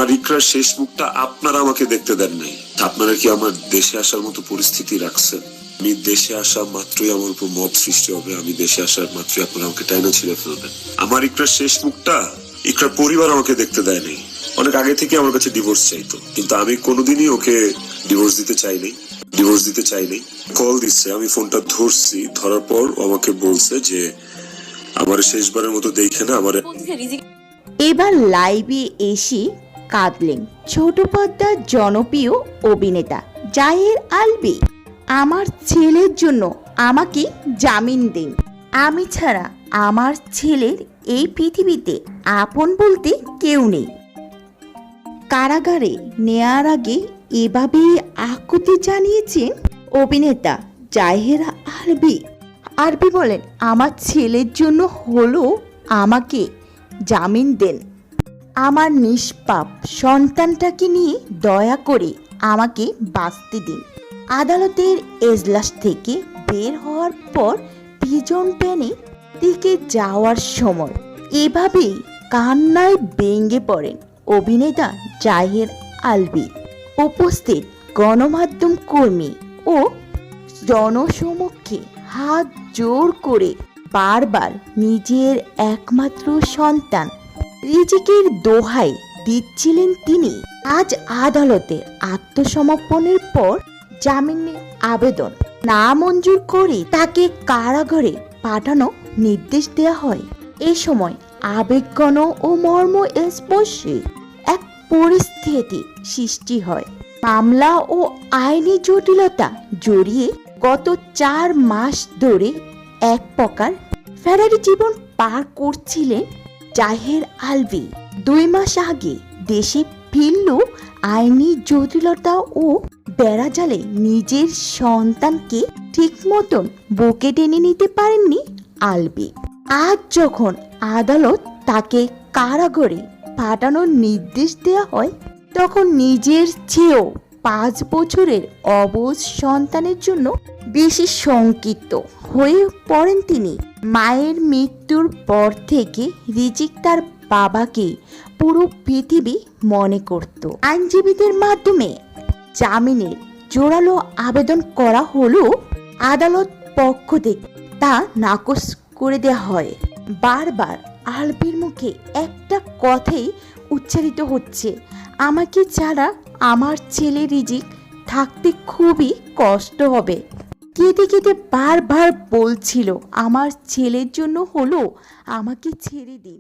আমার ইকরার শেষ মুখটা আপনারা আমাকে দেখতে দেন নাই। আপনারা কি আমার দেশে আসার মতো পরিস্থিতি রাখছেন? আমি দেশে আসা মাত্রই আমার উপর মব সৃষ্টি হবে, আমি দেশে আসার মাত্রই আপনারা আমাকে টাইনা ছিঁড়ে ফেলবেন। আমার ইকরার শেষ মুখটা ইকরার পরিবার আমাকে দেখতে দেয় নাই। অনেক আগে থেকে আমার কাছে ডিভোর্স চাইতো, কিন্তু আমি কোনোদিনই ওকে ডিভোর্স দিতে চাইনি। কল দিচ্ছে, আমি ফোনটা ধরছি, ধরার পর ও আমাকে বলছে যে আমার শেষবারের মতো দেখে না আমার। এবার লাইভে এসে কাঁদলেন ছোট পর্দার জনপ্রিয় অভিনেতা জাহের আলভী। আমার ছেলের জন্য আমাকে জামিন দিন, আমি ছাড়া আমার ছেলের এই পৃথিবীতে আপন বলতে কেউ নেই। কারাগারে নেয়ার আগে এভাবে আকুতি জানিয়েছেন অভিনেতা জাহের আলভী। আলভী বলেন, আমার ছেলের জন্য হলো আমাকে জামিন দেন, আমার নিষ্পাপ সন্তানটাকে নিয়ে দয়া করে আমাকে বাঁচতে দিন। আদালতের এজলাস থেকে বের হওয়ার পর প্রিজন ভ্যানে দিকে যাওয়ার সময় এভাবেই কান্নায় ভেঙে পড়েন অভিনেতা জাহের আলভী। উপস্থিত গণমাধ্যম কর্মী ও জনসমক্ষে হাত জোর করে বারবার নিজের একমাত্র সন্তান রিজিকের দোহাই দিচ্ছিলেন তিনি। আজ আদালতে আত্মসমর্পণের পর জামিনের আবেদন না মঞ্জুর করে তাকে কারাগারে পাঠানো নির্দেশ দেওয়া হয়। এ সময় আবেগঘন ও মর্মস্পর্শী এক পরিস্থিতি সৃষ্টি হয়। মামলা ও আইনি জটিলতা জড়িয়ে গত 4 মাস ধরে এক প্রকার ফেরারি জীবন পার করছিলেন জাহের আলভী। 2 মাস আগে দেশে ফিরলেও আইনি জটিলতা ও বেড়াজালে নিজের সন্তানকে ঠিক মতন বুকে টেনে নিতে পারেননি আলভী। আজ যখন আদালত তাকে কারাগারে পাঠানোর নির্দেশ দেওয়া হয়, তখন নিজের চেয়েও 5 বছরের অবুঝ সন্তানের জন্য বেশি শঙ্কিত হয়ে পড়েন তিনি। মায়ের মৃত্যুর পর থেকে রিজিক তার বাবাকে পুরো পৃথিবী মনে করত। আইনজীবীদের মাধ্যমে জামিনের জোরালো আবেদন করা হলেও আদালত পক্ষ থেকে তা নাকচ করে দেওয়া হয়। বারবার আলভীর মুখে একটা কথাই উচ্চারিত হচ্ছে, আমাকে ছাড়া আমার ছেলে রিজিক থাকতে খুবই কষ্ট হবে। কেঁদে কেঁদে বারবার বলছিল, আমার ছেলের জন্য হলো আমাকে ছেড়ে দিন।